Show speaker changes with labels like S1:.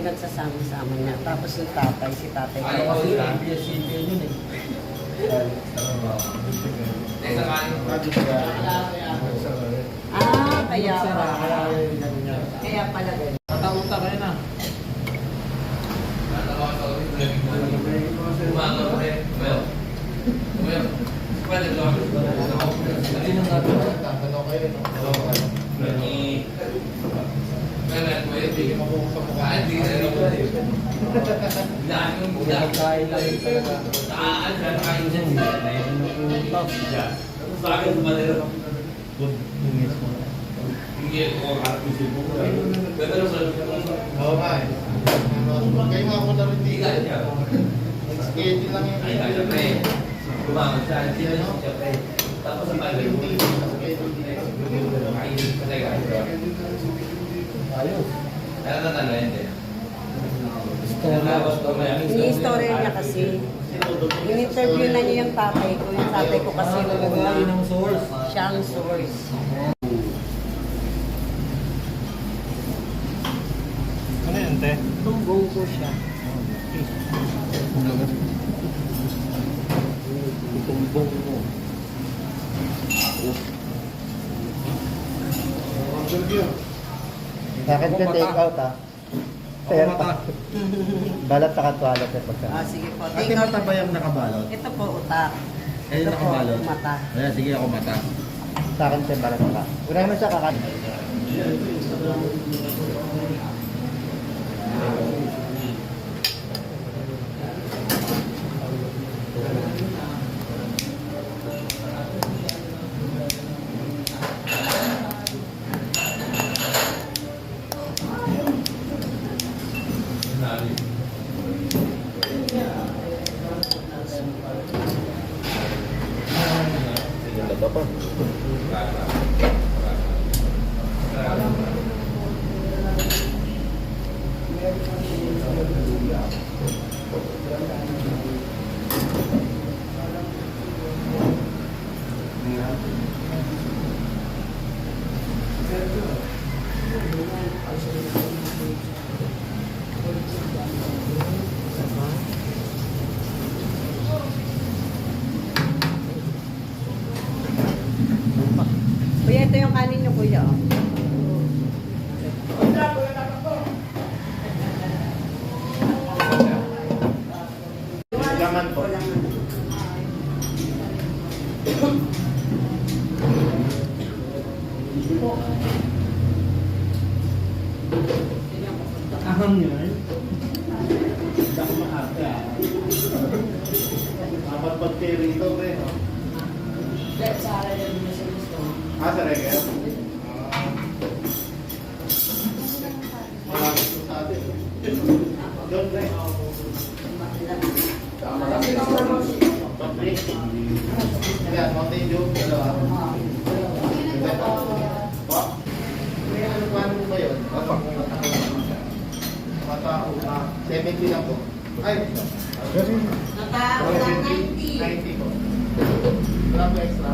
S1: pinagsasama-sama niya. Tapos yung tatay, si tatay.
S2: Ayaw ko sila. PSCPN yun eh.
S1: Kaya pa. Kaya pala ganyan.
S2: Mataunta kayo na.
S3: Oo nga eh. Kayo nga ako na rin dito. Schedule lang yun.
S4: Bumangon siya. Tapos ang pagkain mo.
S2: Ayos.
S4: Ano na talo yun din?
S1: Ini-story niya kasi. In-interview na niya yung tatay ko. Yung tatay ko kasi
S2: Yun ang source.
S1: siya ang source.
S2: Ano yun, te?
S1: Tumbong ko siya.
S2: Tumbong mo.
S3: Bakit ka take out ah? Pero
S2: Mata.
S3: balat sa katwalat at pagka.
S1: Sige po.
S3: Ate mata ba yung nakabalot?
S1: Ito po utak.
S3: Eh,
S1: Ito po
S3: nakabalot?
S1: mata.
S3: Ayan, sige ako mata. Sa akin siya balat ka. Unahin mo siya kakat.
S1: Kuya, ito yung kanin niyo, kuya.
S3: Laman po.
S2: Ahang yun. Dako mahati ah.
S3: Dapat pag-rito rin, no? Ah, sa regel? Malapit po sa atin. Doon rin. Ayan, Mountain Dew, dalawa. Pa? May ano ba yun? Apa? Matao. 70 lang po. Ay!
S1: Naka,
S3: 90 po. Wala po extra.